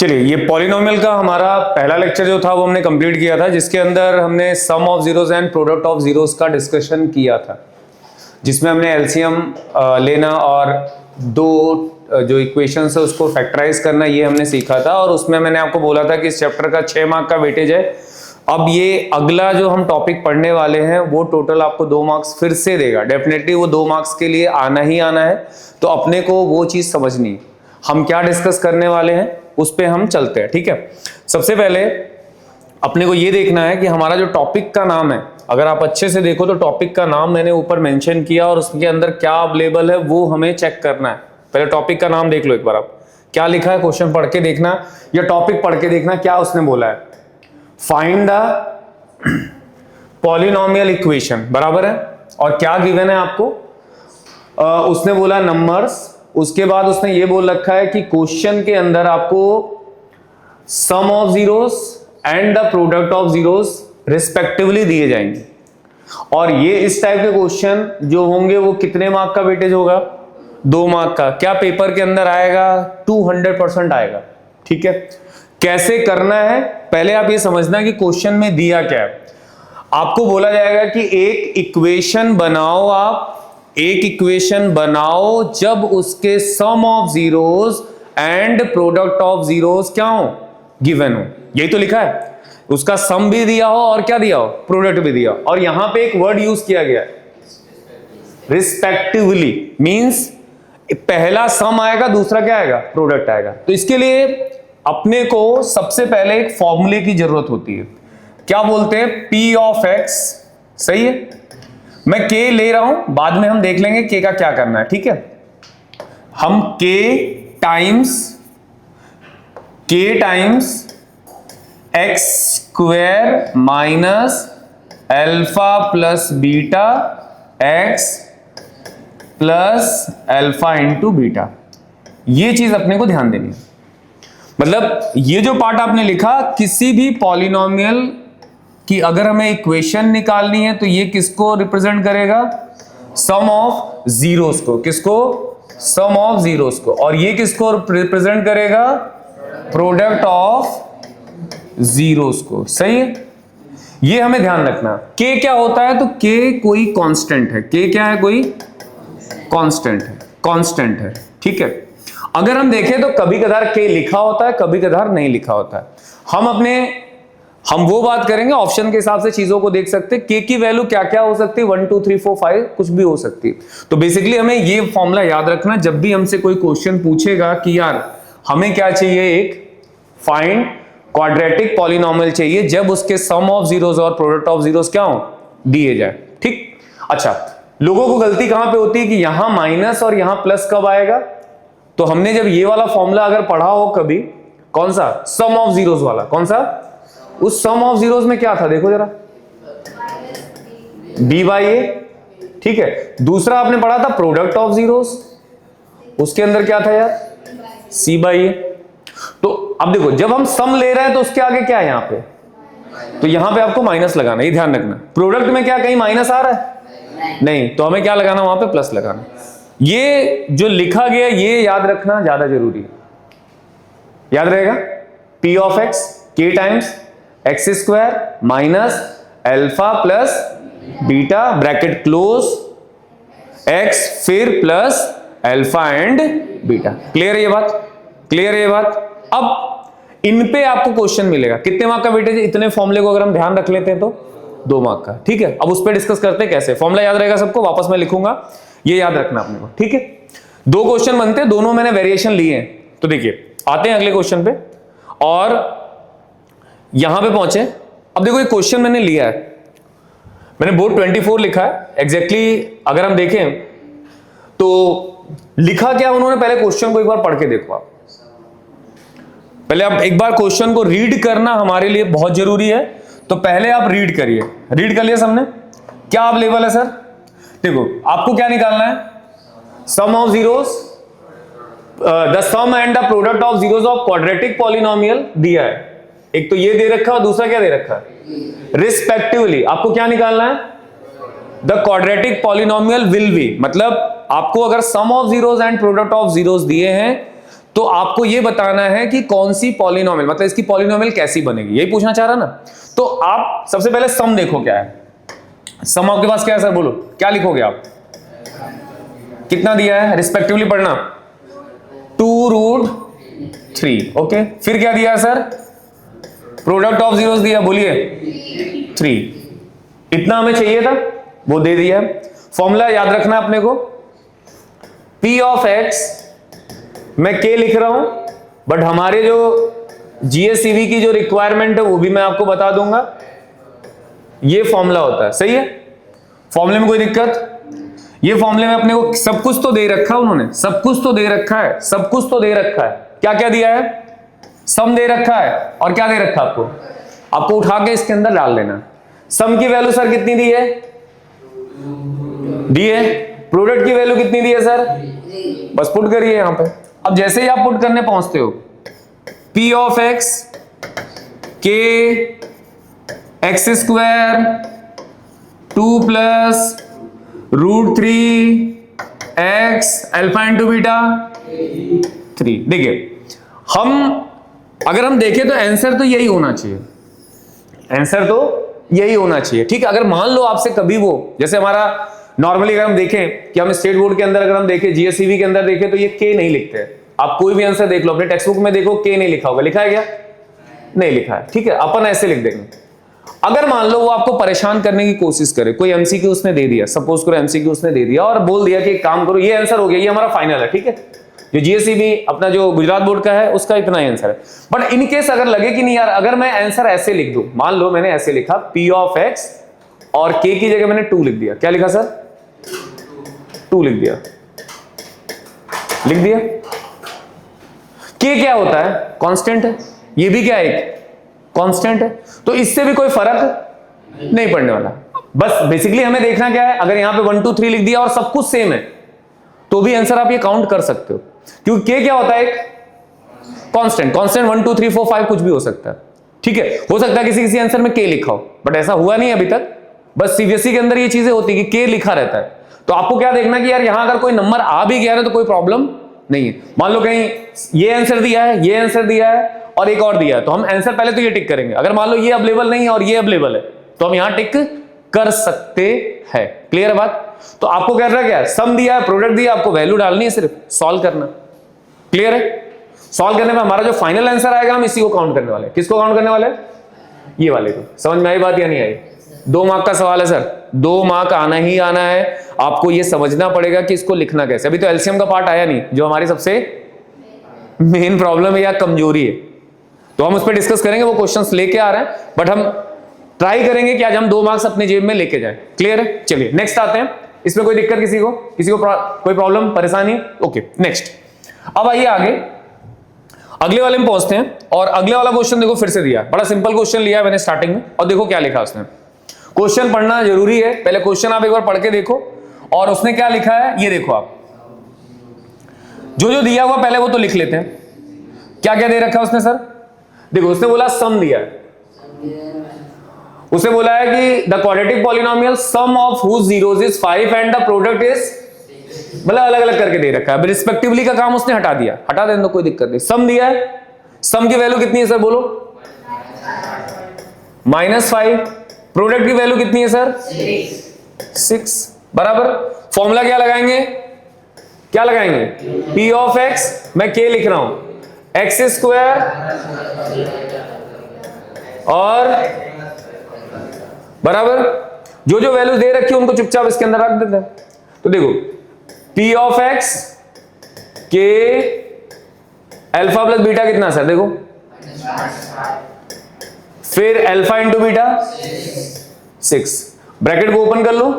चलिए, ये पॉलिनोमियल का हमारा पहला लेक्चर जो था वो हमने कंप्लीट किया था, जिसके अंदर हमने sum of zeros and product of zeros का डिस्कशन किया था, जिसमें हमने एलसीएम लेना और दो जो इक्वेशंस है उसको फैक्टराइज करना, ये हमने सीखा था। और उसमें मैंने आपको बोला था कि इस चैप्टर का 6 मार्क का वेटेज है। अब ये अगला जो हम टॉपिक पढ़ने वाले हैं वो टोटल आपको 2 मार्क्स फिर से देगा। डेफिनेटली वो 2 मार्क्स के लिए आना ही आना है, तो अपने को वो चीज समझनी, हम क्या डिस्कस करने वाले हैं उस पे हम चलते हैं। ठीक है, सबसे पहले अपने को ये देखना है कि हमारा जो टॉपिक का नाम है, अगर आप अच्छे से देखो तो टॉपिक का नाम मैंने ऊपर मेंशन किया और उसके अंदर क्या अवेलेबल है वो हमें चेक करना है। पहले टॉपिक का नाम देख लो एक बार, आप क्या लिखा है, क्वेश्चन पढ़ के देखना या टॉपिक पढ़ के देखना क्या उसने बोला है। फाइंड द पॉलिनोमियल इक्वेशन, बराबर है, और क्या गिवन है आपको, उसने बोला नंबर्स। उसके बाद उसने ये बोल रखा है कि क्वेश्चन के अंदर आपको sum of zeros and the product of zeros respectively दिए जाएंगे। और ये इस टाइप के क्वेश्चन जो होंगे वो कितने मार्क का वेटेज होगा, 2 मार्क का। क्या पेपर के अंदर आएगा, 200% आएगा। ठीक है, कैसे करना है पहले आप ये समझना कि क्वेश्चन में दिया क्या है। आपको बोला जाएगा कि एक इक्वेशन बनाओ, आप एक इक्वेशन बनाओ जब उसके sum of zeros and product of zeros क्या हो, गिवन हो। यही तो लिखा है, उसका सम भी दिया हो और क्या दिया हो, प्रोडक्ट भी दिया हो। और यहां पे एक वर्ड यूज किया गया है रिस्पेक्टिवली, मींस पहला सम आएगा, दूसरा क्या आएगा, प्रोडक्ट आएगा। तो इसके लिए अपने को सबसे पहले एक फॉर्मूले की जरूरत होती है। क्या बोलते हैं, P ऑफ x। सही है, मैं k ले रहा हूं, बाद में हम देख लेंगे k का क्या करना है। ठीक है, हम k times x square minus alpha plus beta x plus alpha into beta, ये चीज अपने को ध्यान देनी है। मतलब ये जो पार्ट आपने लिखा, किसी भी पॉलिनोमियल कि अगर हमें इक्वेशन निकालनी है तो ये किसको रिप्रेजेंट करेगा, सम ऑफ जीरोस को। किसको, सम ऑफ जीरोस को। और ये किसको रिप्रेजेंट करेगा, प्रोडक्ट ऑफ जीरोस को। सही है, ये हमें ध्यान रखना। k क्या होता है, तो k कोई कांस्टेंट है। k क्या है, कोई कांस्टेंट है। ठीक है, अगर हम देखें तो कभी कभार k लिखा होता है, कभी कभार नहीं लिखा होता है। हम वो बात करेंगे, ऑप्शन के हिसाब से चीजों को देख सकते हैं। k की वैल्यू क्या क्या हो सकती है, 1 2 3 4 5 कुछ भी हो सकती है। तो बेसिकली हमें ये फॉर्मूला याद रखना, जब भी हमसे कोई क्वेश्चन पूछेगा कि यार हमें क्या चाहिए, एक फाइंड क्वाड्रेटिक पॉलिनोमियल चाहिए जब उसके सम ऑफ जीरोस और प्रोडक्ट ऑफ जीरोस क्या हो, दिए जाए। ठीक, अच्छा, लोगों को गलती कहां पे होती है कि यहां माइनस और यहां प्लस कब आएगा। तो हमने जब ये वाला फॉर्मूला अगर पढ़ा हो कभी, कौन सा, सम ऑफ जीरोस वाला, कौन सा, उस सम ऑफ जीरोस में क्या था, देखो जरा, b बाई ए। ठीक है, दूसरा आपने पढ़ा था प्रोडक्ट ऑफ जीरोस, उसके अंदर क्या था यार, c बाई ए। तो अब देखो, जब हम सम ले रहे हैं तो उसके आगे क्या है यहां पे, तो यहां पे आपको माइनस लगाना, ये ध्यान रखना। प्रोडक्ट में क्या कहीं माइनस आ रहा है, नहीं, तो हमें क्या लगाना, वहां पे प्लस लगाना। ये जो लिखा गया ये याद रखना ज्यादा जरूरी है, याद रहेगा। P of x, k times x square minus alpha plus beta bracket close x फिर plus alpha and beta. Clear है ये बात, क्लियर है ये बात। अब इन पे आपको क्वेश्चन मिलेगा, कितने मार्क का वेटेज है, इतने फॉर्मूले को अगर हम ध्यान रख लेते हैं तो 2 मार्क का। ठीक है, अब उस पर डिस्कस करते हैं कैसे। फॉर्मूला याद रहेगा सबको, वापस मैं लिखूंगा, ये याद रखना अपने को। ठीक है, 2 क्वेश्चन बनते हैं, दोनों मैंने वेरिएशन लिए हैं। तो देखिए, आते हैं अगले क्वेश्चन पे, और यहां पे पहुंचे। अब देखो, ये क्वेश्चन मैंने लिया है, मैंने बोर्ड 24 लिखा है एग्जैक्टली। अगर हम देखें तो लिखा क्या उन्होंने, पहले क्वेश्चन को एक बार पढ़ के देखो आप। पहले आप एक बार क्वेश्चन को रीड करना हमारे लिए बहुत जरूरी है, तो पहले आप रीड करिए। रीड कर लिया सबने, क्या अवेलेबल है सर, देखो आपको क्या निकालना है, sum of zeros, the sum and the product of zeros of quadratic polynomial दिया है। एक तो ये दे रखा है और दूसरा क्या दे रखा है, रिस्पेक्टिवली। आपको क्या निकालना है, the quadratic polynomial will be, मतलब आपको अगर sum of zeros and product of zeros दिए हैं तो आपको ये बताना है कि कौन सी पॉलिनोमियल, मतलब इसकी पॉलिनोमियल कैसी बनेगी, यही पूछना चाह रहा ना। तो आप सबसे पहले सम देखो क्या है। सम आपके पास क्या है सर, बोलो क्या लिखोगे आप, कितना दिया है रिस्पेक्टिवली पढ़ना, 2√3। ओके, फिर क्या दिया है सर, प्रोडक्ट ऑफ जीरोस दिया, बोलिए 3। इतना हमें चाहिए था, वो दे दिया है। फॉर्मूला याद रखना अपने को, P ऑफ x, मैं K लिख रहा हूं, बट हमारे जो GSCV की जो रिक्वायरमेंट है वो भी मैं आपको बता दूंगा। ये फॉर्मूला होता है, सही है। फॉर्मूले में कोई दिक्कत, ये फॉर्मूले में अपने को सब कुछ तो दे रखा है उन्होंने, सब कुछ तो दे रखा है, सब कुछ तो दे रखा है। क्या क्या दिया है, सम दे रखा है, और क्या दे रखा है आपको, आपको उठा के इसके अंदर डाल देना। सम की वैल्यू सर कितनी दी है, दी है। प्रोडक्ट की वैल्यू कितनी दी है सर, बस पुट करिए यहां पे। अब जैसे ही आप पुट करने पहुंचते हो, P of x K x square 2 plus √3 x alpha into beta 3। देखिए अगर हम देखें तो आंसर तो यही होना चाहिए, आंसर तो यही होना चाहिए, ठीक है। अगर मान लो आपसे कभी वो, जैसे हमारा नॉर्मली अगर हम देखें कि हम स्टेट बोर्ड के अंदर अगर हम देखें, GSCV के अंदर देखें, तो ये K नहीं लिखते हैं। आप कोई भी आंसर देख लो अपने टेक्स्ट बुक में, देखो K नहीं लिखा होगा, लिखा है क्या, नहीं लिखा है, ठीक है। अपन ऐसे लिख देंगे। अगर मान लो वो आपको परेशान करने की कोशिश करे, कोई MCQ उसने दे दिया, सपोज करो MCQ उसने दे दिया और बोल दिया कि एक काम करो, ये आंसर हो गया, ये हमारा फाइनल है, ठीक है। जो GSCV अपना जो गुजरात बोर्ड का है उसका इतना ही आंसर है। बट इन केस अगर लगे कि नहीं यार, अगर मैं आंसर ऐसे लिख दूं, मान लो मैंने ऐसे लिखा P ऑफ x और K की जगह मैंने 2 लिख दिया, क्या लिखा सर, 2 लिख दिया, लिख दिया। K क्या होता है, कांस्टेंट है, ये भी क्या है, एक कांस्टेंट है, तो इससे भी कोई फर्क नहीं पड़ने वाला। बस बेसिकली हमें देखना क्या है, अगर यहां पे 1 2 3 लिख दिया और सब कुछ सेम है तो भी आंसर आप ये काउंट कर सकते हो, क्योंकि K क्या होता है, एक कांस्टेंट। कांस्टेंट 1 2 3 4 5 कुछ भी हो सकता है, ठीक है। हो सकता है किसी किसी आंसर में K लिखा हो, बट ऐसा हुआ नहीं अभी तक। बस CBSE के अंदर ये चीजें होती है कि K लिखा रहता है। तो आपको क्या देखना कि यार यहां अगर कोई नंबर आ भी गया ना तो कोई प्रॉब्लम नहीं है। मान लो कहीं ये आंसर दिया है, ये आंसर दिया है और एक और दिया है, तो हम आंसर पहले तो ये टिक करेंगे। अगर मान लो ये अवेलेबल नहीं है और ये अवेलेबल है तो हम यहां टिक कर सकते हैं। क्लियर है बात। तो आपको क्या करना, क्या सम दिया है, प्रोडक्ट दिया, आपको वैल्यू डालनी है, सिर्फ सॉल्व करना। क्लियर है। सॉल्व करने में हमारा जो फाइनल आंसर आएगा हम इसी को काउंट करने वाले हैं। किसको काउंट करने वाले, ये वाले को। समझ में आई बात या नहीं आई। 2 मार्क का सवाल है सर, 2 मार्क आना ही आना है। आपको ये समझना पड़ेगा कि इसको लिखना कैसे। अभी तो एलसीएम का पार्ट आया नहीं, जो हमारी सबसे मेन प्रॉब्लम है या कमजोरी है, तो हम उस पर डिस्कस करेंगे। वो क्वेश्चंस लेके आ रहे हैं, बट हम ट्राई करेंगे कि आज हम 2 मार्क्स अपने जेब में लेके जाएं। क्लियर है। चलिए नेक्स्ट आते हैं। इसमें कोई दिक्कत किसी को कोई प्रॉब्लम परेशानी, ओके नेक्स्ट। अब आइए आगे अगले वाले में पहुंचते हैं। और अगले वाला क्वेश्चन देखो फिर से दिया, बड़ा सिंपल क्वेश्चन लिया है मैंने स्टार्टिंग में, और देखो क्या लिखा उसने। क्वेश्चन पढ़ना जरूरी है, पहले क्वेश्चन आप एक बार पढ़ के देखो और उसने क्या लिखा है ये देखो। आप जो जो दिया हुआ पहले वो तो लिख लेते हैं। क्या क्या दे रखा है उसने सर, देखो उसने बोला सम दिया है, उसे बोला है कि the quadratic polynomial sum of whose zeros is 5 and the product is, मतलब अलग अलग करके दे रखा है। रिस्पेक्टिवली का काम उसने हटा दिया, हटा देने दो कोई दिक्कत नहीं। सम दिया है, सम की वैल्यू कितनी है सर बोलो, -5। प्रोडक्ट की वैल्यू कितनी है सर, 6 बराबर। फॉर्मूला क्या लगाएंगे, क्या लगाएंगे, P ऑफ x, मैं K लिख रहा हूं, x स्क्वायर और बराबर जो जो वैल्यू दे रखी है उनको चुपचाप इसके अंदर रख देते हैं। तो देखो P of x K alpha plus beta कितना सर, देखो फिर अल्फा इंटू बीटा 6, ब्रैकेट को ओपन कर लो,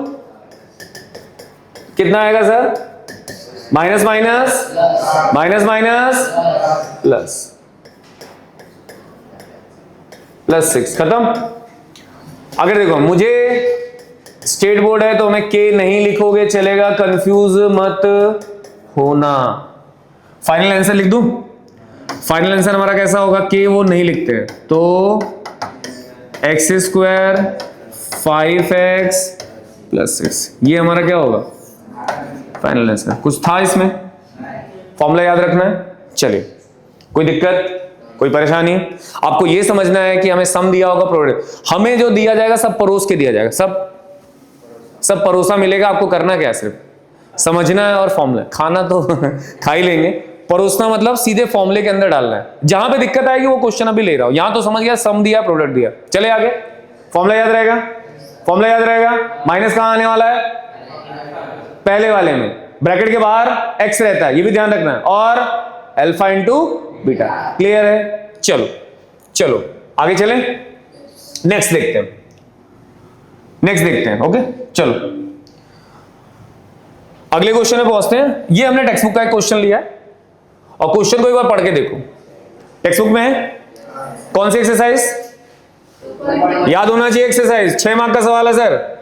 कितना आएगा sir, minus minus minus minus plus 6, खत्म। अगर देखो मुझे स्टेट बोर्ड है तो मैं K नहीं लिखोगे चलेगा, कंफ्यूज मत होना। फाइनल आंसर लिख दूं, फाइनल आंसर हमारा कैसा होगा, K वो नहीं लिखते तो x स्क्वायर 5x प्लस 6, ये हमारा क्या होगा फाइनल आंसर। कुछ था इसमें, फॉर्मूला याद रखना है। चलिए, कोई दिक्कत, कोई परेशानी? आपको यह समझना है कि हमें सम दिया होगा, प्रोडक्ट हमें जो दिया जाएगा सब परोस के दिया जाएगा, सब परोसा मिलेगा। आपको करना क्या है, सिर्फ समझना है और फॉर्मूला, खाना तो खा ही लेंगे, परोसना मतलब सीधे फॉर्मूले के अंदर डालना है। जहां पे दिक्कत आएगी वो क्वेश्चन अभी ले रहा हूं। यहां तो समझ गया, सम दिया, प्रोडक्ट दिया, चले आगे। फॉर्मूला याद रहेगा, फॉर्मूला याद रहेगा। माइनस कहां आने वाला है? पहले वाले में, ब्रैकेट के बाहर एक्स रहता है, ये भी ध्यान रखना है, और अल्फा इंटू बीटा। क्लियर है? चलो चलो आगे चलें, नेक्स्ट देखते हैं। ओके चलो अगले क्वेश्चन में पहुंचते हैं। ये हमने टेक्स्ट बुक का एक क्वेश्चन लिया है और क्वेश्चन को एक बार पढ़ के देखो। टेक्स्ट बुक में है कौन सी एक्सरसाइज? याद होना चाहिए एक्सरसाइज, 6 मार्क का सवाल है सर।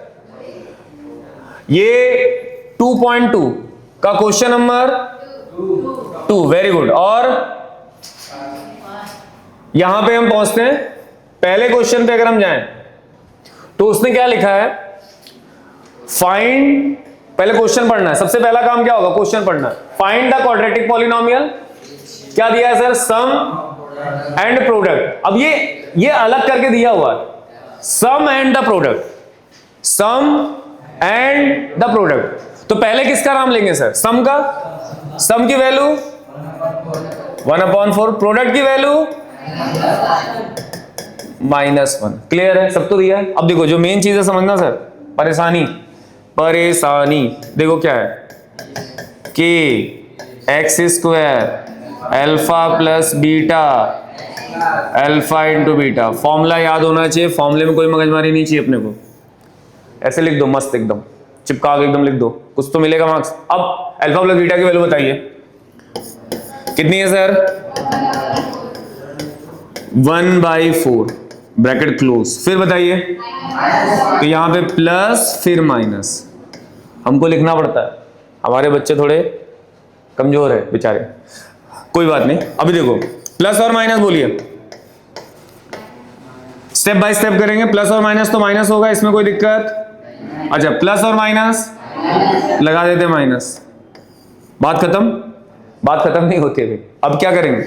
ये 2.2 का क्वेश्चन नंबर 2, वेरी गुड। और यहां पे हम पहुंचते हैं पहले क्वेश्चन पे। अगर हम जाएं तो उसने क्या लिखा है, फाइंड, पहले क्वेश्चन पढ़ना है। सबसे पहला काम क्या होगा? क्वेश्चन पढ़ना है। फाइंड द क्वाड्रेटिक पॉलिनोमियल, क्या दिया है सर? Some and product. अब ये अलग करके दिया हुआ है, sum and the product, sum and the product. तो पहले किसका नाम लेंगे सर? सम का। सम की वैल्यू 1/4, प्रोडक्ट की वैल्यू -1। क्लियर है? सब तो दिया है। अब देखो जो मेन चीज है समझना सर, परेशानी देखो क्या है, कि x² alpha plus beta, alpha into beta. Formula याद होना चाहिए, फॉर्मूले में कोई मगजमारी नहीं चाहिए अपने को। ऐसे लिख दो, मस्त एकदम चिपका के एकदम लिख दो, कुछ तो मिलेगा मार्क्स। अब अल्फा प्लस बीटा की वैल्यू बताइए कितनी है सर? 1/4 bracket close. फिर बताइए, तो यहां पे प्लस फिर माइनस, हमको लिखना पड़ता है, हमारे बच्चे थोड़े कमजोर है बेचारे, कोई बात नहीं। अभी देखो प्लस और माइनस बोलिए, स्टेप बाय स्टेप करेंगे। प्लस और माइनस तो माइनस होगा, इसमें कोई दिक्कत? अच्छा, प्लस और माइनस लगा देते माइनस, बात खत्म। बात खत्म नहीं होती है। अब क्या करेंगे?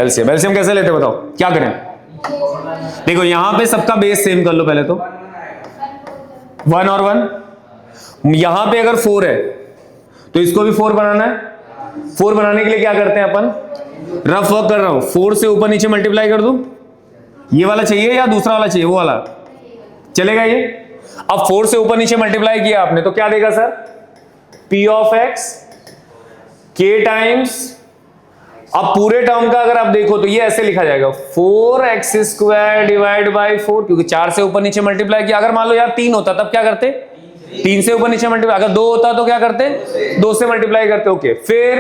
एलसीएम। एलसीएम कैसे लेते बताओ, क्या करें? देखो यहां पे सबका बेस सेम कर लो पहले तो, 1 और 1। यहां पे अगर 4 है तो इसको भी 4 बनाना है। 4 बनाने के लिए क्या करते हैं अपन, रफ वर्क कर रहा हूं, 4 से ऊपर नीचे मल्टीप्लाई कर दूं। ये वाला चाहिए या दूसरा वाला चाहिए? वो वाला चलेगा ये। अब 4 से ऊपर नीचे मल्टीप्लाई किया आपने तो क्या देगा sir? P of x k times, अब पूरे टर्म का अगर आप देखो तो ये ऐसे लिखा जाएगा 4x² डिवाइड बाई 4, क्योंकि 4 से ऊपर नीचे मल्टीप्लाई किया। अगर मान लो यार 3 होता तब क्या करते? 3 से ऊपर नीचे मल्टीप्लाई। अगर 2 होता तो क्या करते? 2 से मल्टीप्लाई करते। ओके, फिर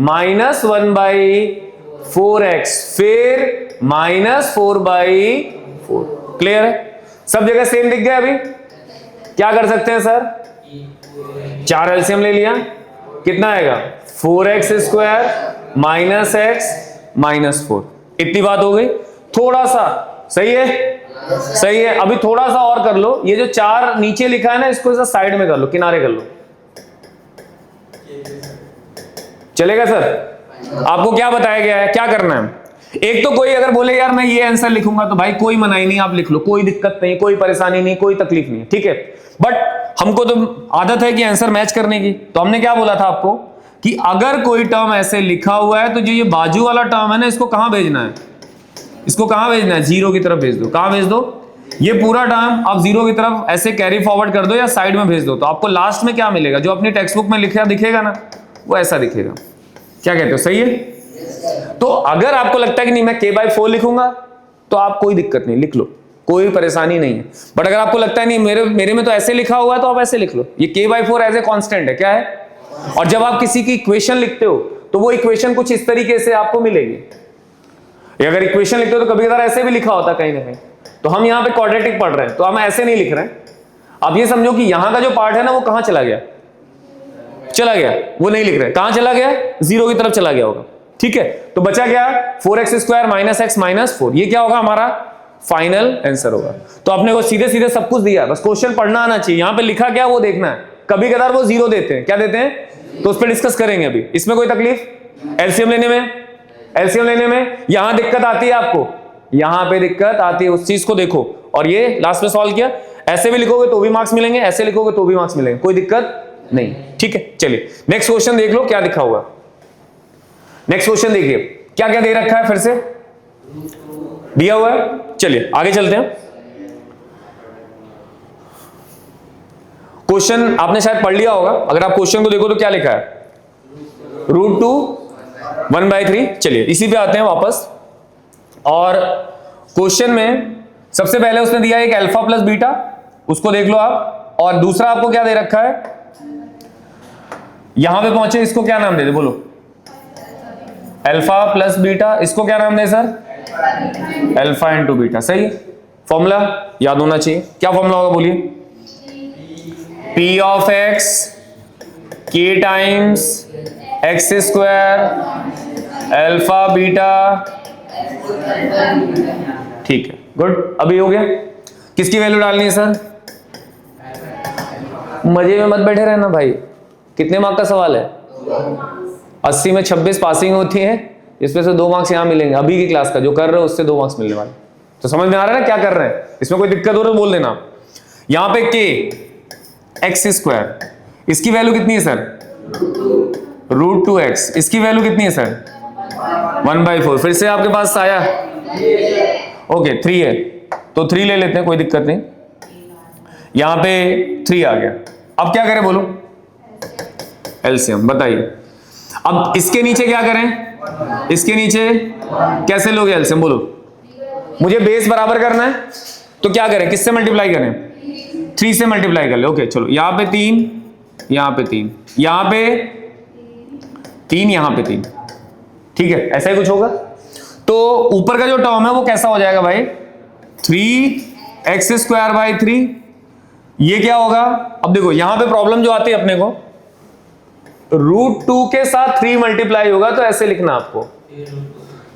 -1/4x, फिर -4/4। क्लियर है? सब जगह सेम दिख गया। अभी क्या कर सकते हैं सर? 4 एलसीएम ले लिया, कितना आएगा? 4x² -x -4। इतनी बात हो गई। थोड़ा सा सही है, सही है। अभी थोड़ा सा और कर लो, ये जो 4 नीचे लिखा है ना, इसको इस साइड में कर लो, किनारे कर लो, चलेगा सर? आपको क्या बताया गया है, क्या करना है? एक तो कोई अगर बोले यार मैं ये आंसर लिखूंगा, तो भाई कोई मनाही नहीं, आप लिख लो, कोई दिक्कत नहीं, कोई परेशानी नहीं, कोई तकलीफ नहीं है, ठीक है। बट हमको तो आदत है कि आंसर मैच करने की, तो हमने क्या बोला था आपको कि अगर कोई टर्म ऐसे लिखा हुआ है तो जो ये बाजू वाला टर्म है ना, इसको कहां भेजना है? इसको कहां भेजना है? 0 की तरफ भेज दो। कहां भेज दो? ये पूरा टर्म आप 0 की तरफ ऐसे कैरी फॉरवर्ड कर दो या साइड में भेज दो, तो आपको लास्ट में क्या मिलेगा? जो अपनी टेक्स्ट बुक में लिखा दिखेगा ना, वो ऐसा दिखेगा। क्या कहते हो, सही है? तो अगर आपको लगता है कि नहीं मैं k/4 लिखूंगा, तो आप कोई दिक्कत नहीं, लिख लो, कोई परेशानी नहीं है। बट अगर आपको लगता है नहीं मेरे में तो ऐसे लिखा हुआ है, तो आप ऐसे लिख लो। ये k/4 एज ए कांस्टेंट है, क्या है? और जब आप किसी की इक्वेशन लिखते हो तो वो इक्वेशन कुछ इस तरीके से आपको मिलेगी। अगर इक्वेशन लिखते हो तो कभी कभार ऐसे भी लिखा होता है कहीं ना कहीं, तो हम यहां पे क्वाड्रेटिक पढ़ रहे हैं तो हम ऐसे नहीं लिख रहे हैं। अब ये समझो कि यहां का जो पार्ट है ना, वो कहां चला गया? चला गया, वो नहीं लिख रहे। कहां चला गया? 0 की तरफ चला गया होगा, ठीक है। तो बचा क्या? 4x² -x -4। ये क्या होगा? हमारा फाइनल आंसर होगा। तो अपने को सीधे सीधे सब कुछ दिया, बस क्वेश्चन पढ़ना आना चाहिए। यहां पे लिखा क्या वो देखना है। कभी कदार वो 0 देते हैं, क्या देते हैं, तो उस पर डिस्कस करेंगे। अभी इसमें कोई तकलीफ एलसीएम लेने में यहां दिक्कत आती है आपको, यहां पे दिक्कत आती है, उस चीज को देखो। और ये लास्ट में सॉल्व किया, ऐसे भी लिखोगे तो भी मार्क्स मिलेंगे, ऐसे लिखोगे तो भी मार्क्स मिलेंगे, कोई दिक्कत नहीं। ठीक है, चलिए नेक्स्ट क्वेश्चन देख लो क्या लिखा हुआ। नेक्स्ट क्वेश्चन देखिए क्या क्या दे रखा है, फिर से दिया हुआ है। चलिए आगे चलते हैं। क्वेश्चन आपने शायद पढ़ लिया होगा, अगर आप क्वेश्चन को देखो तो क्या लिखा है, √2 1/3। चलिए इसी पे आते हैं वापस। और क्वेश्चन में सबसे पहले उसने दिया एक अल्फा प्लस बीटा, उसको देख लो आप। और दूसरा आपको क्या दे रखा है, यहां पे पहुंचे, इसको क्या नाम दे दे, बोलो, अल्फा प्लस बीटा। इसको क्या नाम दे सर, अल्फा इंटू बीटा। सही है, फॉर्मूला याद होना चाहिए। क्या फॉर्मूला होगा बोलिए, P of x k times x square alpha beta. ठीक है, गुड। अभी हो गया, किसकी वैल्यू डालनी है सर, मजे में मत बैठे रहना भाई। कितने मार्क का सवाल है, 80 में 26 पासिंग होती है, इसमें से 2 मार्क्स यहां मिलेंगे। अभी की क्लास का जो कर रहे हो उससे 2 मार्क्स मिलने वाले। तो समझ में आ रहा है ना क्या कर रहे हैं, इसमें कोई दिक्कत हो रही है बोल देना। यहां पे k एक्स स्क्वायर, इसकी वैल्यू कितनी है सर, √2x, इसकी वैल्यू कितनी है सर, 1/4। फिर से आपके पास आया, ओके 3 है तो 3 ले लेते हैं, कोई दिक्कत नहीं। यहां पे 3 आ गया। अब क्या करें बोलो, एलसीएम बताइए। अब इसके नीचे क्या करें, इसके नीचे कैसे लोगे एलसीएम बोलो, मुझे बेस बराबर करना है तो क्या करें, किससे मल्टीप्लाई करें, 3 से मल्टीप्लाई कर ले। ओके चलो, यहां पे 3, यहां पे 3, यहां पे 3, यहां पे 3। ठीक है, ऐसा ही कुछ होगा। तो ऊपर का जो टर्म है वो कैसा हो जाएगा भाई, 3x²/3। ये क्या होगा, अब देखो यहां पे प्रॉब्लम जो आती है अपने को, √2 के साथ 3 मल्टीप्लाई होगा तो ऐसे लिखना, आपको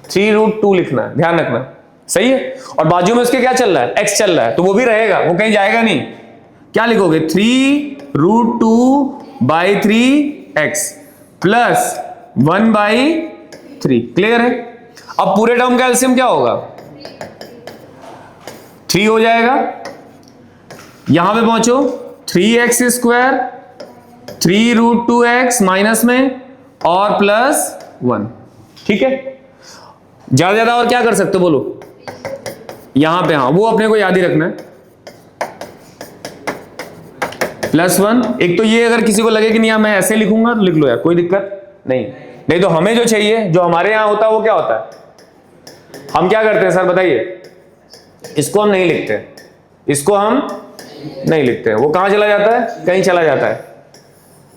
3√2 लिखना है, ध्यान रखना। सही है, और बाजू में उसके क्या चल रहा है, x चल रहा है, तो वो भी रहेगा, वो कहीं जाएगा नहीं। क्या लिखोगे, 3√2/3x प्लस 1/3। क्लियर है। अब पूरे टर्म का एलसीएम क्या होगा, 3 हो जाएगा। यहां पे पहुंचो, 3x², 3√2x माइनस में और +1। ठीक है, ज्यादा और क्या कर सकते हो बोलो, यहां पे हाँ वो अपने को याद ही रखना है, +1। एक तो ये अगर किसी को लगे कि नहीं मैं ऐसे लिखूंगा तो लिख लो यार, कोई दिक्कत नहीं तो हमें जो चाहिए, जो हमारे यहां होता है वो क्या होता है, हम क्या करते हैं सर बताइए, इसको हम नहीं लिखते, इसको हम नहीं लिखते। वो कहां चला जाता है, कहीं चला जाता है,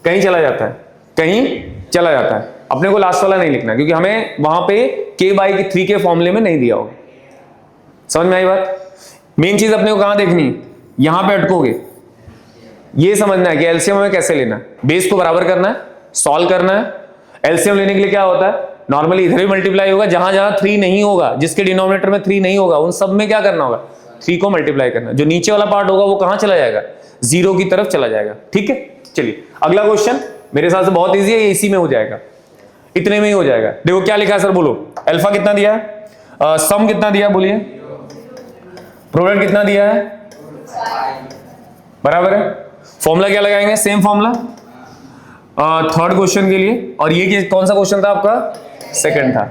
कहीं चला जाता है, कहीं चला जाता है। अपने को लास्ट वाला नहीं लिखना, क्योंकि हमें वहां पे k/3 के फॉर्मूले में नहीं दिया होगा। समझ में आई बात। मेन चीज अपने को कहां देखनी है, यहां पे अटकोगे, ये समझना है कि एलसीएम हमें कैसे लेना है, बेस को बराबर करना है, सॉल्व करना है। एलसीएम लेने के लिए क्या होता है, नॉर्मली इधर भी मल्टीप्लाई होगा, जहां जहां 3 नहीं होगा, जिसके डिनोमिनेटर में 3 नहीं होगा, उन सब में क्या करना होगा, 3 को मल्टीप्लाई करना। जो नीचे वाला पार्ट होगा वो कहां चला जाएगा, 0 की तरफ चला जाएगा। ठीक है, चलिए अगला क्वेश्चन मेरे हिसाब से बहुत इजी है, ये इसी में हो जाएगा, इतने में ही हो जाएगा। देखो क्या लिखा है सर, बोलो अल्फा कितना दिया है, सम कितना दिया है बोलिए, प्रोडक्ट कितना दिया है, बराबर है। फॉर्मूला क्या लगाएंगे, सेम फॉर्मूला थर्ड क्वेश्चन के लिए। और ये कौन सा क्वेश्चन था आपका, सेकंड था।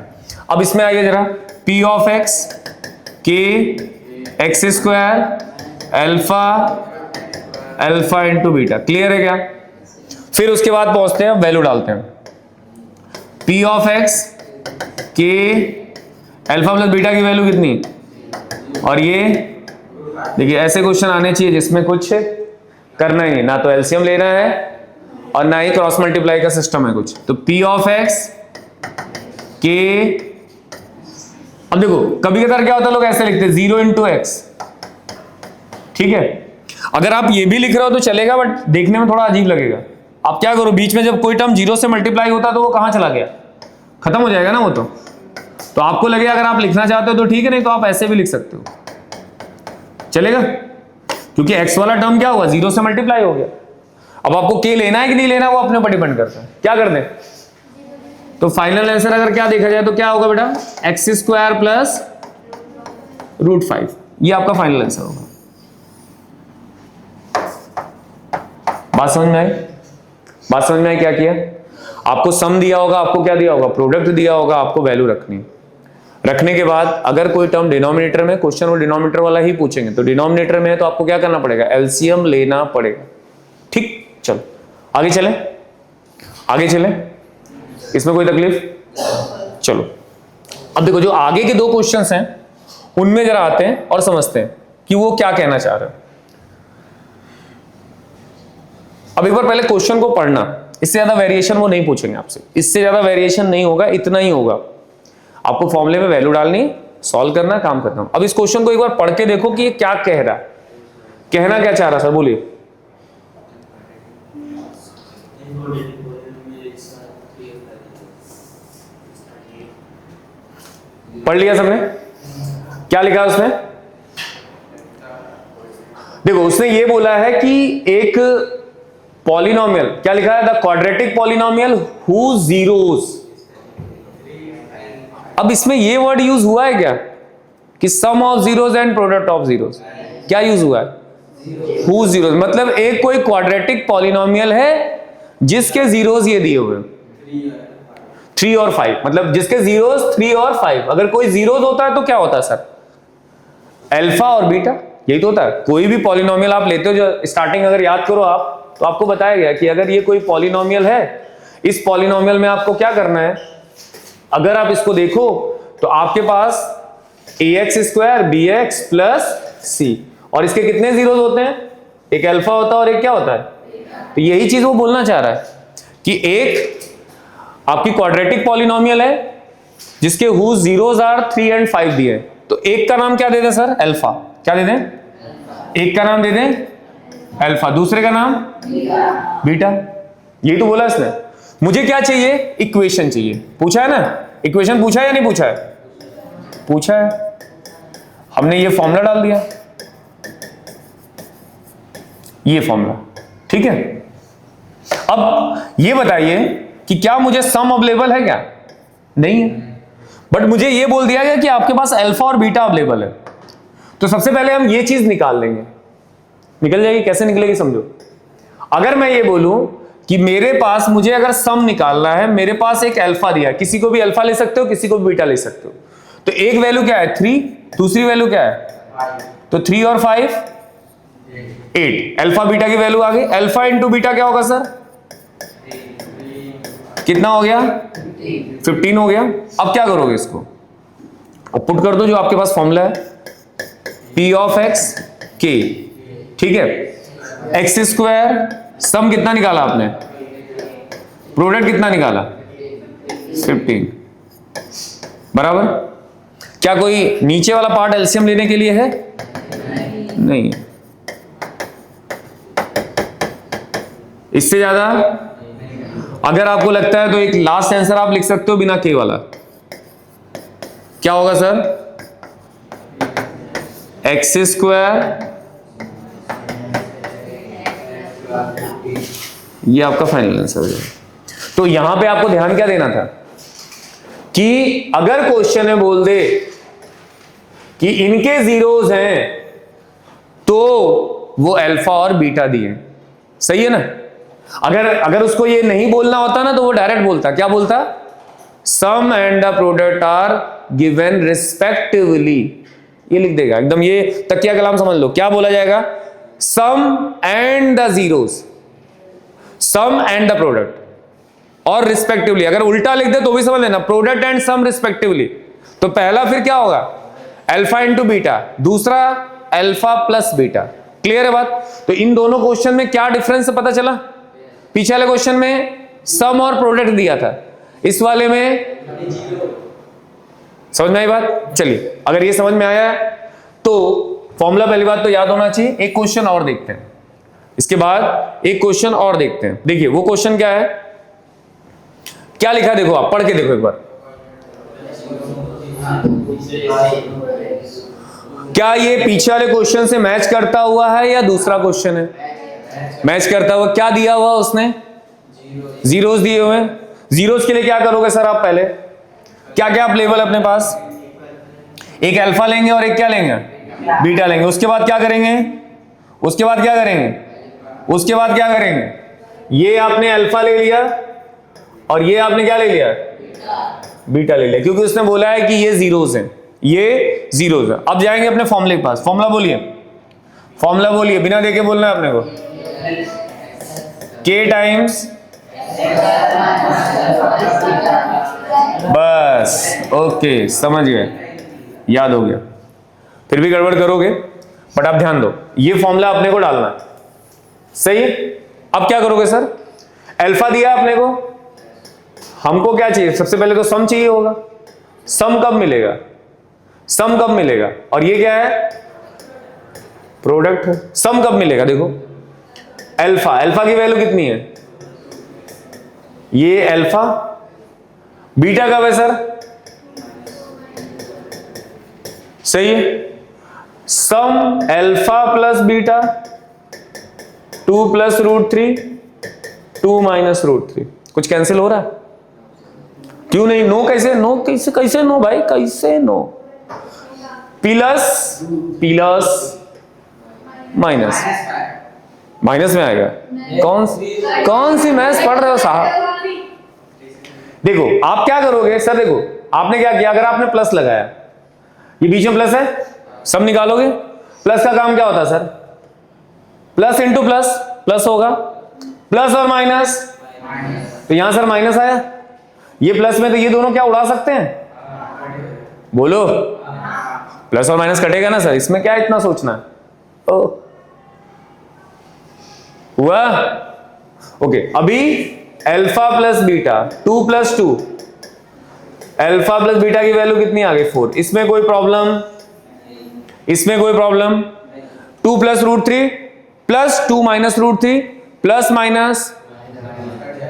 अब इसमें आइए जरा, P of x k x² alpha into beta. Clear है क्या। फिर उसके बाद पहुंचते हैं, वैल्यू डालते हैं, P of x k alpha plus beta की वैल्यू कितनी, और ये देखिए ऐसे क्वेश्चन आने चाहिए जिसमें कुछ करना ही नहीं, ना तो एलसीएम लेना है और ना ही क्रॉस मल्टीप्लाई का सिस्टम है कुछ। तो P ऑफ x के, अब देखो कभी कभार क्या होता है, लोग ऐसे लिखते हैं 0 × x। ठीक है, अगर आप ये भी लिख रहे हो तो चलेगा, बट देखने में थोड़ा अजीब लगेगा। आप क्या करो, बीच में जब कोई टर्म 0 से मल्टीप्लाई होता तो वो कहां चला गया, खत्म हो जाएगा ना वो। तो आपको लगे अगर आप लिखना चाहते हो तो ठीक है, नहीं तो आप ऐसे भी लिख सकते हो, चलेगा। क्योंकि x वाला टर्म क्या हुआ, 0 से मल्टीप्लाई हो गया। अब आपको k लेना है कि नहीं लेना वो अपने ऊपर डिपेंड करता है। क्या कर दें, तो फाइनल आंसर अगर क्या देखा जाए तो क्या होगा बेटा, x² प्लस √5, ये आपका फाइनल आंसर होगा। बात समझ में आई? बात समझ में आई? क्या किया आपको, सम दिया होगा, आपको क्या दिया होगा, प्रोडक्ट दिया होगा, आपको वैल्यू रखनी। रखने के बाद अगर कोई टर्म डिनोमिनेटर में, क्वेश्चन वो डिनोमिनेटर वाला ही पूछेंगे, तो डिनोमिनेटर में है तो आपको क्या करना पड़ेगा, एलसीएम लेना पड़ेगा। ठीक, चलो आगे चले, आगे चले, इसमें कोई तकलीफ? चलो अब देखो, जो आगे के 2 क्वेश्चंस हैं उनमें जरा आते हैं और समझते हैं कि वो क्या कहना चाह रहे हैं। अब एक बार पहले क्वेश्चन को पढ़ना, इससे ज्यादा वेरिएशन वो नहीं पूछेंगे आपसे, इससे ज्यादा वेरिएशन नहीं होगा, इतना ही होगा। आपको फॉर्मूले में वैल्यू डालनी, सॉल्व करना, काम करना। अब इस क्वेश्चन को एक बार पढ़ के देखो कि ये क्या कह रहा है, कहना क्या चाह रहा सर, बोलिए। पढ़ लिया सबने? क्या लिखा उसने? देखो उसने ये बोला है कि एक पॉलिनोमियल, क्या लिखा है, the quadratic polynomial who zeros. अब इसमें ये वर्ड यूज हुआ है क्या कि sum of zeros and product of zeros, क्या यूज हुआ है, हु जीरोस। मतलब एक कोई क्वाड्रेटिक पॉलिनोमियल है जिसके जीरोस ये दिए हुए 3 और 5, मतलब जिसके जीरोस 3 और 5। अगर कोई जीरोस होता है तो क्या होता है सर, अल्फा और बीटा, यही तो होता है। कोई भी पॉलिनोमियल आप लेते हो, जो स्टार्टिंग अगर याद करो आप, तो आपको बताया गया कि अगर ये कोई पॉलिनोमियल है, इस पॉलिनोमियल में आपको क्या करना है, अगर आप इसको देखो तो आपके पास ax² bx प्लस c, और इसके कितने जीरोस होते हैं, एक अल्फा होता है और एक क्या होता है। तो यही चीज वो बोलना चाह रहा है कि एक आपकी क्वाड्रेटिक पॉलिनोमियल है जिसके हु जीरोस आर 3 एंड 5 दिए, तो एक का नाम क्या दे दें सर, अल्फा। क्या दे दें, एक का नाम दे दें अल्फा, दूसरे का नाम बीटा। यही तो बोला इसने। मुझे क्या चाहिए, इक्वेशन चाहिए। पूछा है ना, इक्वेशन पूछा है या नहीं पूछा है, पूछा है। हमने ये फॉर्मूला डाल दिया, ये फॉर्मूला, ठीक है। अब ये बताइए कि क्या मुझे सम अवेलेबल है, क्या नहीं है, बट मुझे ये बोल दिया गया कि आपके पास अल्फा और बीटा अवेलेबल है। तो सबसे पहले हम ये चीज निकाल लेंगे, निकल जाएगी। कैसे निकलेगी समझो। अगर मैं ये बोलूं कि मेरे पास, मुझे अगर सम निकालना है, मेरे पास एक अल्फा दिया है, किसी को भी अल्फा ले सकते हो, किसी को भी बीटा ले सकते हो। तो एक वैल्यू क्या है 3, दूसरी वैल्यू क्या है, तो 3 और 5 8, अल्फा बीटा की वैल्यू आ गई। अल्फा इंटू बीटा क्या होगा सर, कितना हो गया, 15 हो गया। अब क्या करोगे, इसको पुट कर दो जो आपके पास फॉर्मूला है, p ऑफ x k, ठीक है। x², सम कितना निकाला आपने, प्रोडक्ट कितना निकाला 15, बराबर। क्या कोई नीचे वाला पार्ट एलसीएम लेने के लिए है, नहीं। इससे ज्यादा अगर आपको लगता है तो एक लास्ट आंसर आप लिख सकते हो बिना के वाला। क्या होगा सर, x², ये आपका फाइनल आंसर हो जाएगा। तो यहां पे आपको ध्यान क्या देना था कि अगर क्वेश्चन में बोल दे कि इनके जीरोस हैं तो वो अल्फा और बीटा दिए, सही है ना। अगर उसको ये नहीं बोलना होता ना तो वो डायरेक्ट बोलता, क्या बोलता, sum and the product are given respectively, ये लिख देगा एकदम। ये तकिया कलाम समझ लो, क्या बोला जाएगा, sum and the zeros, sum and the product और रिस्पेक्टिवली। अगर उल्टा लिख दे तो भी समझ लेना, प्रोडक्ट एंड सम रिस्पेक्टिवली। तो पहला फिर क्या होगा, अल्फा इंटू बीटा, दूसरा अल्फा प्लस बीटा। क्लियर है बात। तो इन दोनों क्वेश्चन में क्या डिफरेंस पता चला, पीछे वाले क्वेश्चन में सम और प्रोडक्ट दिया था, इस वाले में समझ में आई बात। चलिए अगर ये समझ में आया तो फॉर्मूला पहली बात तो याद होना चाहिए। एक क्वेश्चन और देखते हैं, इसके बाद एक क्वेश्चन और देखते हैं। देखिए वो क्वेश्चन क्या है, क्या लिखा देखो, आप पढ़ के देखो एक बार। क्या ये पीछे वाले क्वेश्चन से मैच करता हुआ है या दूसरा क्वेश्चन है, मैच करता हुआ। क्या दिया हुआ उसने, जीरोस दिए हुए हैं। जीरोस के लिए क्या करोगे सर आप? पहले क्या क्या आप लेवल अपने पास, एक अल्फा लेंगे और एक क्या लेंगे, बीटा लेंगे। उसके बाद क्या करेंगे, उसके बाद क्या करेंगे, उसके बाद क्या करेंगे, ये आपने अल्फा ले लिया और ये आपने क्या ले लिया, बीटा ले लिया, क्योंकि उसने बोला है कि ये जीरोस हैं, ये जीरोस है। अब जाएंगे अपने फॉर्मूले के पास। फॉर्मूला बोलिए, फॉर्मूला बोलिए, बिना देखे बोलना है अपने को। k टाइम्स, बस ओके, समझ गए, याद हो गया। फिर भी गड़बड़ करोगे, बट आप ध्यान दो, ये फॉर्मूला अपने को डालना है, सही है। अब क्या करोगे सर, अल्फा दिया अपने को, हमको क्या चाहिए, सबसे पहले तो सम चाहिए होगा। सम कब मिलेगा, सम कब मिलेगा, और ये क्या है, प्रोडक्ट है। सम कब मिलेगा, देखो अल्फा, अल्फा की वैल्यू कितनी है, ये अल्फा, बीटा कब है सर, सही है। Sum alpha plus beta 2 plus √3, 2 minus √3। कुछ कैंसिल हो रहा है, क्यों नहीं, नो कैसे, नो कैसे, कैसे नो भाई, कैसे नो, प्लस प्लस माइनस, माइनस में आएगा। कौन सी मैथ्स पढ़ रहे हो साहब। देखो आप क्या करोगे सर, देखो आपने क्या किया, अगर आपने प्लस लगाया, ये बीच में प्लस है, सब निकालोगे। प्लस का काम क्या होता है sir, plus into plus, plus होगा, प्लस और माइनस, तो यहां सर माइनस आया, ये प्लस में, तो ये दोनों क्या उड़ा सकते हैं, बोलो, प्लस और माइनस कटेगा ना सर, इसमें क्या इतना सोचना है। ओ हुआ, ओके। अभी alpha plus beta 2 plus 2, alpha plus beta की वैल्यू कितनी आ गई, 4। इसमें कोई प्रॉब्लम, इसमें कोई problem. 2 plus √3 plus 2 minus √3 plus minus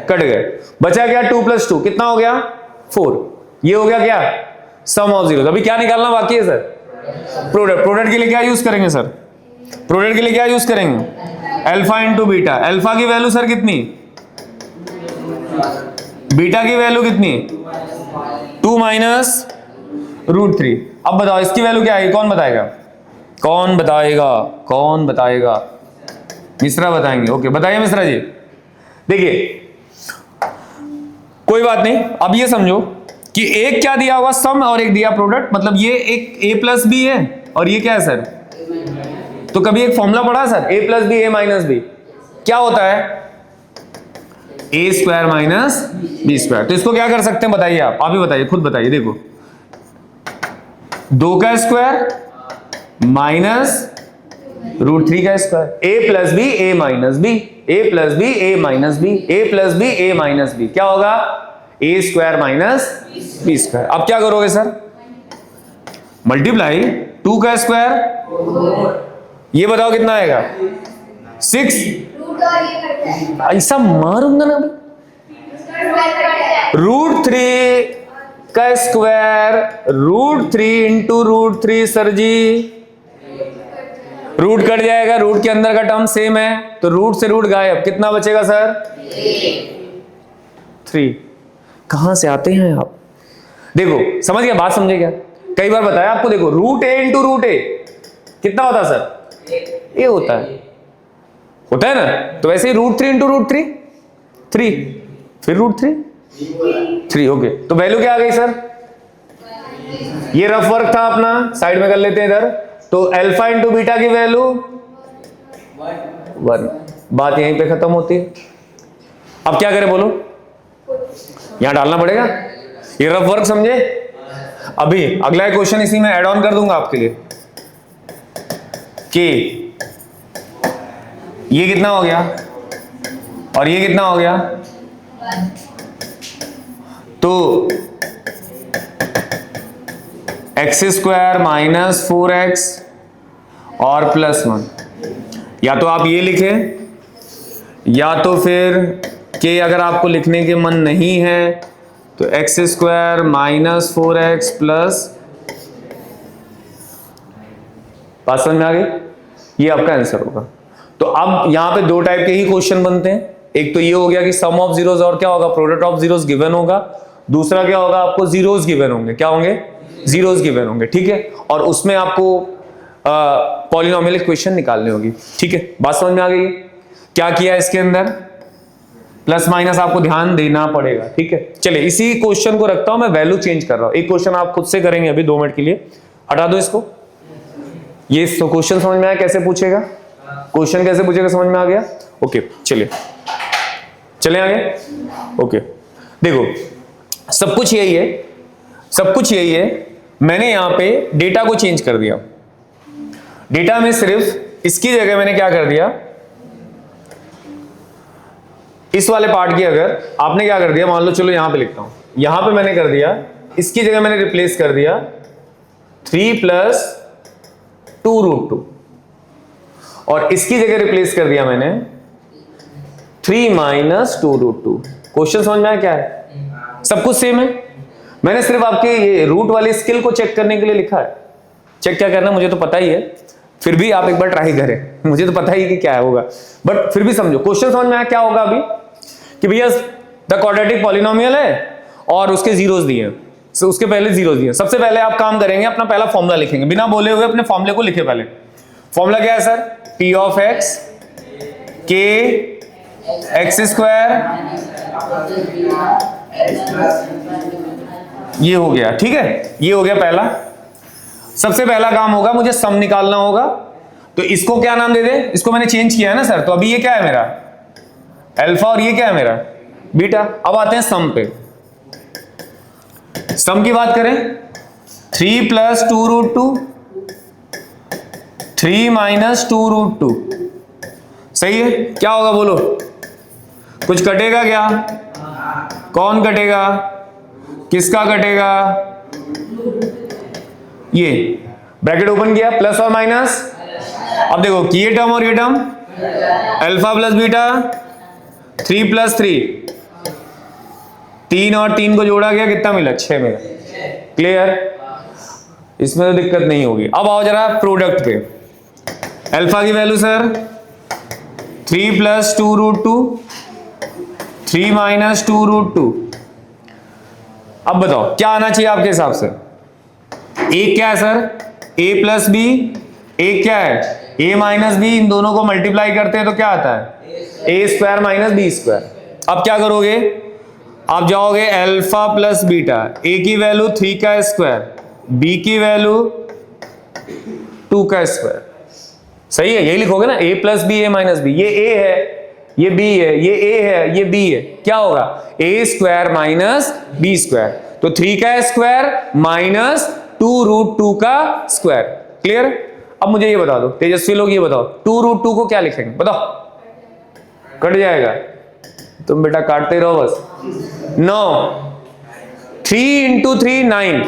cut गए, बचा क्या, 2 प्लस 2 कितना हो गया, 4। ये हो गया क्या, सम ऑफ जीरो। अभी क्या निकालना बाकी है सर, प्रोडक्ट। प्रोडक्ट के लिए क्या यूज करेंगे सर, प्रोडक्ट के लिए क्या यूज करेंगे, अल्फा इंटू बीटा। अल्फा की वैल्यू सर कितनी, बीटा की वैल्यू कितनी, 2 माइनस √3। अब बताओ इसकी वैल्यू क्या आएगी, कौन बताएगा, कौन बताएगा, कौन बताएगा, मिश्रा बताएंगे। ओके बताइए मिश्रा जी। देखिए कोई बात नहीं, अब ये समझो कि एक क्या दिया हुआ, सम, और एक दिया प्रोडक्ट, मतलब ये एक a प्लस बी है और ये क्या है सर, तो कभी एक फॉर्मूला पढ़ा sir, a plus B, a minus B, क्या होता है, a square minus B square. तो इसको क्या कर सकते हैं बताइए, आप ही बताइए, खुद बताइए। देखो 2 का स्क्वायर माइनस √3 का square, a plus B, a minus B, a plus B, a minus B, a plus B, a minus B, क्या होगा, a square minus B square. अब क्या करोगे सर, मल्टीप्लाई 2 का स्क्वायर, ये बताओ कितना आएगा, 6। ऐसा मारूंगा ना, √3 का स्क्वायर, √3 इंटू √3 सर जी, रूट कट जाएगा, रूट के अंदर का टर्म सेम है, तो रूट से रूट गायब, कितना बचेगा सर, 3। कहां से आते हैं आप, देखो समझ गया, बात समझे क्या, कई बार बताया आपको। देखो √a इंटू √a कितना होता है सर, ये होता है ना, तो वैसे ही √3 इंटू √3 3, फिर √3 3। ओके तो वैल्यू क्या आ गई सर, ये रफ वर्क था अपना, साइड में कर लेते हैं इधर। तो अल्फा इंटू बीटा की वैल्यू 1, बात यहीं पे खत्म होती है। अब क्या करें बोलो, यहां डालना पड़ेगा, ये रफ वर्क समझे। अभी अगला क्वेश्चन इसी में ऐड ऑन कर दूंगा आपके लिए कि ये कितना हो गया और ये कितना हो गया, तो x² माइनस 4x और +1, या तो आप ये लिखें, या तो फिर कि अगर आपको लिखने के मन नहीं है तो x² माइनस 4x प्लस, बात समझ में आ गई, ये आपका आंसर होगा। तो अब यहां पे 2 टाइप के ही क्वेश्चन बनते हैं, एक तो ये हो गया कि सम ऑफ जीरोस और क्या होगा, प्रोडक्ट ऑफ जीरोस गिवन होगा। दूसरा क्या होगा, आपको जीरोस गिवन होंगे। क्या होंगे, जीरोस गिवन होंगे, ठीक है। और उसमें आपको पॉलिनोमियल इक्वेशन निकालनी होगी, ठीक है। बात समझ में आ गई? क्या किया इसके अंदर, प्लस माइनस आपको ध्यान देना पड़ेगा, ठीक है। चलिए इसी क्वेश्चन को रखता हूं, मैं वैल्यू चेंज कर रहा हूं। एक क्वेश्चन आप खुद से करेंगे अभी 2 मिनट के लिए, हटा दो इसको। ये क्वेश्चन समझ में आया कैसे पूछेगा, क्वेश्चन कैसे पूछेगा समझ में आ गया? ओके चलिए चले आगे। ओके देखो सब कुछ यही है, सब कुछ यही है। मैंने यहां पे डेटा को चेंज कर दिया। डेटा में सिर्फ इसकी जगह मैंने क्या कर दिया, इस वाले पार्ट की अगर आपने क्या कर दिया, मान लो चलो यहां पे लिखता हूं, यहां पे मैंने कर दिया, इसकी जगह मैंने रिप्लेस कर दिया 3 + 2√2 और इसकी जगह रिप्लेस कर दिया मैंने 3 - 2√2। क्वेश्चन समझ में आया क्या है? सब कुछ सेम है। मैंने सिर्फ आपके ये रूट वाली स्किल को चेक करने के लिए लिखा है। चेक क्या करना मुझे तो पता ही है, फिर भी आप एक बार ट्राई करें। मुझे तो पता ही कि क्या होगा, बट फिर भी समझो। क्वेश्चन समझ में आया क्या होगा अभी, कि भैया द क्वाड्रेटिक पॉलिनोमियल है और उसके जीरोस दिए हैं, so, उसके पहले जीरोस दिए। सबसे पहले आप काम करेंगे, अपना पहला फॉर्मूला लिखेंगे, बिना बोले हुए अपने फॉर्मूले को लिखे। पहले फॉर्मूला क्या है sir, p of x k x², ये हो गया, ठीक है। ये हो गया पहला। सबसे पहला काम होगा, मुझे सम निकालना होगा। तो इसको क्या नाम दे दे, इसको मैंने चेंज किया है ना सर, तो अभी ये क्या है मेरा अल्फा और ये क्या है मेरा बीटा। अब आते हैं सम पे। सम की बात करें, 3 + 2√2, 3 - 2√2, सही है। क्या होगा बोलो, कुछ कटेगा क्या? कौन कटेगा, किसका कटेगा? ये ब्रैकेट ओपन किया, प्लस और माइनस। अब देखो कि ये टर्म और ये टर्म, अल्फा प्लस बीटा, 3 + 3, 3 और 3 को जोड़ा गया, कितना मिला? 6 मिला। क्लियर, इसमें तो दिक्कत नहीं होगी। अब आओ जरा प्रोडक्ट पे। अल्फा की वैल्यू सर 3 + 2√2, 3 - 2√2। अब बताओ क्या आना चाहिए आपके हिसाब से? एक क्या है सर, a + b, एक क्या है a - b। इन दोनों को मल्टीप्लाई करते हैं तो क्या आता है, a² - b²। अब क्या करोगे, आप जाओगे अल्फा प्लस बीटा, a की वैल्यू 3 का स्क्वायर, b की वैल्यू 2 का स्क्वायर। सही है, यही लिखोगे ना, a + b a - b। ये a है, ये b है, ये a है, ये b है। क्या होगा, a² - b²। तो 3 का स्क्वायर माइनस 2√2 का स्क्वायर। क्लियर। अब मुझे ये बता दो तेजस्वी लोग, ये बताओ 2√2 को क्या लिखेंगे, बताओ। कट जाएगा, तुम बेटा काटते रहो बस। 9, 3 × 3 9।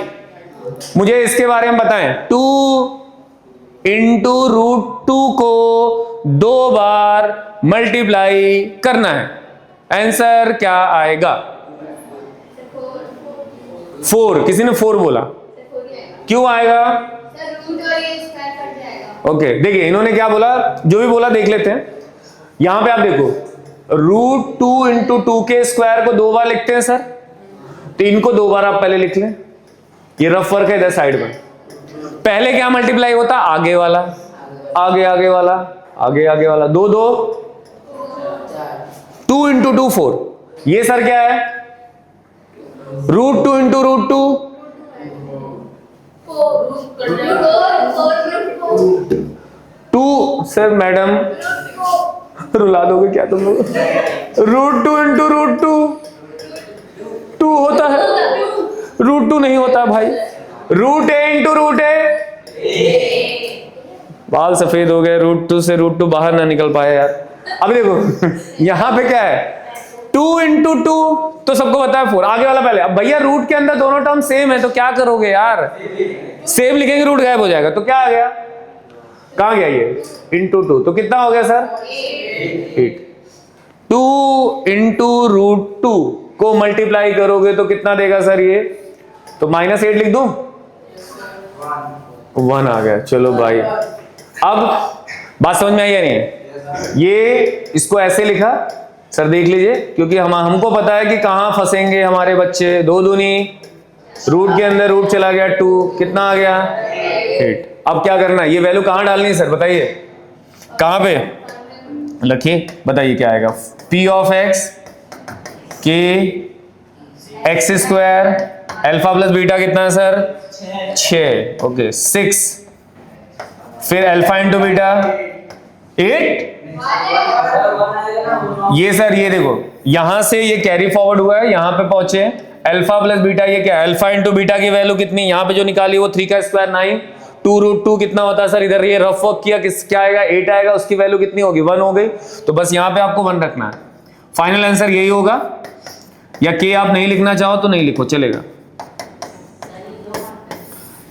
मुझे इसके बारे में बताएं, 2 × √2 को 2 बार मल्टीप्लाई करना है, आंसर क्या आएगा? 4। किसी ने 4 बोला, क्यों आएगा? ओके देखिए इन्होंने क्या बोला, जो भी बोला देख लेते हैं। यहां पे आप देखो, √2 × 2 के स्क्वायर को 2 बार लिखते हैं सर, तो इनको 2 बार आप पहले लिख लें। ये रफ वर्क है इधर साइड में। पहले क्या मल्टीप्लाई होता, आगे वाला, आगे आगे वाला, आगे आगे वाला, 2 2, 2 × 2 4। ये सर क्या है, √2 × √2, 2 सर मैडम रुला दोगे क्या तुम लोग? √2 × √2 2 होता है, √2 नहीं होता भाई, √a × √a। बाल सफेद हो गए, √2 से √2 बाहर ना निकल पाए यार। अब देखो यहां पे क्या है, 2 × 2 तो सबको पता है 4, आगे वाला पहले। अब भैया रूट के अंदर दोनों टर्म सेम है तो क्या करोगे यार, सेम लिखेंगे, रूट गायब हो जाएगा। तो क्या आ गया, कहां गया ये, × 2, तो कितना हो गया सर 8। 2 × √2 को मल्टीप्लाई करोगे तो कितना देगा सर ये, तो -8 लिख दूं, 1 आ गया। चलो भाई अब बात समझ में आई या नहीं? ये इसको ऐसे लिखा, सर देख लीजिए, क्योंकि हमको पता है कि कहां फंसेंगे हमारे बच्चे। 2 दूनी रूट के अंदर रूट चला गया 2, कितना आ गया 8। अब क्या करना है, ये वैल्यू कहां डालनी है सर बताइए, कहां पे रखिए, बताइए क्या आएगा। p ऑफ x के x square alpha plus beta कितना है सर 6, ओके 6, फिर अल्फा इंटू बीटा 8। ये सर ये देखो यहां से ये कैरी फॉरवर्ड हुआ है, यहां पे पहुंचे अल्फा प्लस बीटा, ये क्या है अल्फा इंटू बीटा की वैल्यू कितनी, यहां पे जो निकाली वो 3 का स्क्वायर 9, 2 रूट 2 कितना होता है सर, इधर ये रफ वर्क किया क्या आएगा 8 आएगा, उसकी वैल्यू कितनी होगी 1 हो गई। तो बस यहां पे आपको 1 रखना है, फाइनल आंसर यही होगा। या के आप नहीं लिखना चाहो तो नहीं लिखो चलेगा।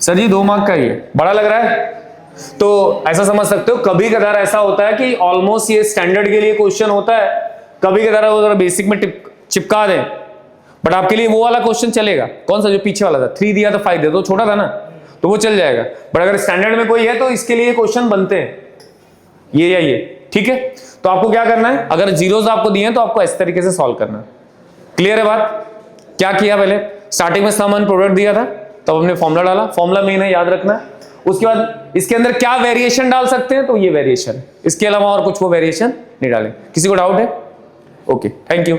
सर जी 2 मार्क का ही है, बड़ा लग रहा है तो ऐसा समझ सकते हो, कभी कदार ऐसा होता है कि ऑलमोस्ट ये स्टैंडर्ड के लिए क्वेश्चन होता है, कभी कदार वो जरा बेसिक में चिपका दे, बट आपके लिए वो वाला क्वेश्चन चलेगा। कौन सा जो पीछे वाला था 3 दिया था 5 दिया तो छोटा था ना, तो वो चल जाएगा। बट अगर स्टैंडर्ड में कोई है तो इसके लिए क्वेश्चन बनते हैं, ये या ये, ठीक है। तो आपको क्या करना है, अगर जीरोस आपको दिए हैं तो आपको इस तरीके से सॉल्व करना है। क्लियर है बात। क्या किया, पहले स्टार्टिंग में सम एंड प्रोडक्ट दिया था, तब हमने फॉर्मूला डाला, फॉर्मूला मेन है याद रखना है। उसके बाद इसके अंदर क्या वेरिएशन डाल सकते हैं, तो ये वेरिएशन, इसके अलावा और कुछ वो वेरिएशन नहीं डालें। किसी को डाउट है? Okay, thank you.